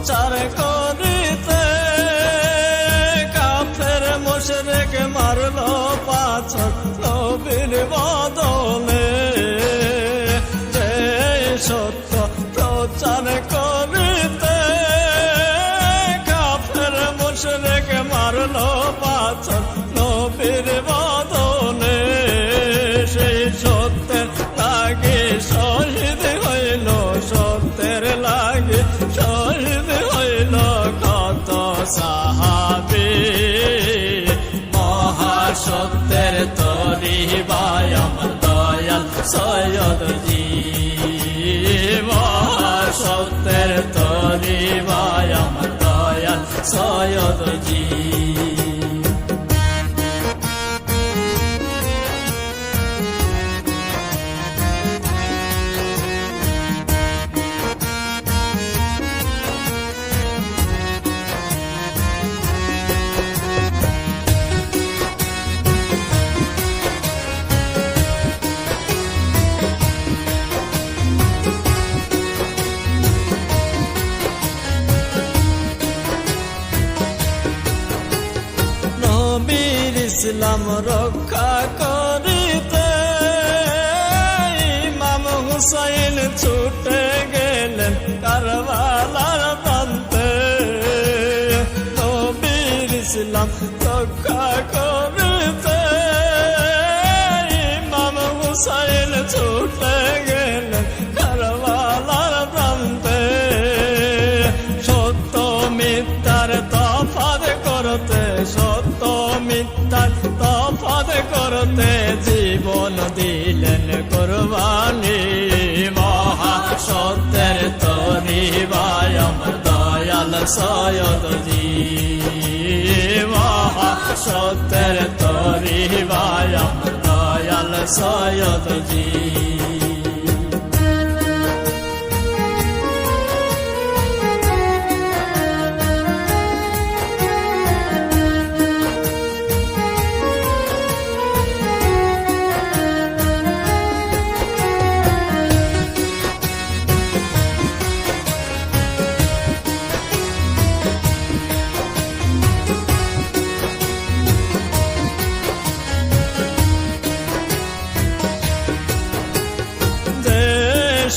প্রচার করিতে কাফের মুশরিক মারল পাথর নবীর বদলে। যে সত্য প্রচার করিতে কাফের মুশরিক মারল পাথর নবীর বদলে। সেই সত্যের লাগে শহীদ হইল, সত্যের লাগে শহীদ হইল কত সাহাবী। মহাসত্যের তরি ভাই আমার দয়াল সৈয়দজি। মহাসত্যের তরি ভাই আমার দয়াল সৈয়দজি। ইসলাম রক্ষা করিতে ইমাম হুসাইন ছুটে গেলেন কারবালার প্রান্তে। নবীর ইসলাম রক্ষা করিতে ইমাম হুসাইন ছুটে গেলেন কারবালার প্রান্তে। সত্য মিথ্যার তফাৎ করতে, সত্য মিথ্যার তফাৎ করতে জীবন দিলেন কুরবানি। মহাসত্যের তরি ভাই আমার দয়াল সৈয়দজি। মহাসত্যের তরি ভাই আমার দয়াল সৈয়দজি।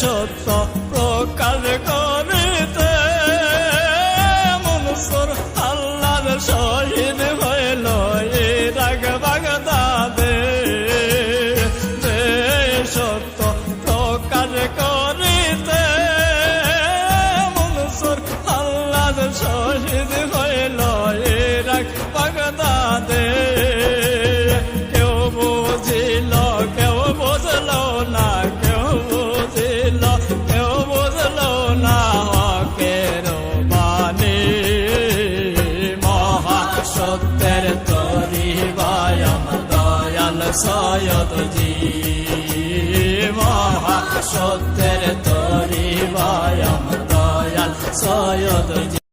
সত্য প্রকাশ করিতে মনসুর আল্লাহর শহীদ হইল ইরাক বাগদাদে। যে সত্য প্রকাশ করিতে মনসুর আল্লাহর শহীদ হইল ইরাক বাগদাদে। কেউ বুঝিল কেউ বুঝল না, সত্যের তরি ভাই আমার দয়াল সৈয়দজি। মহাসত্যের তরি ভাই আমার দয়াল সৈয়দজি।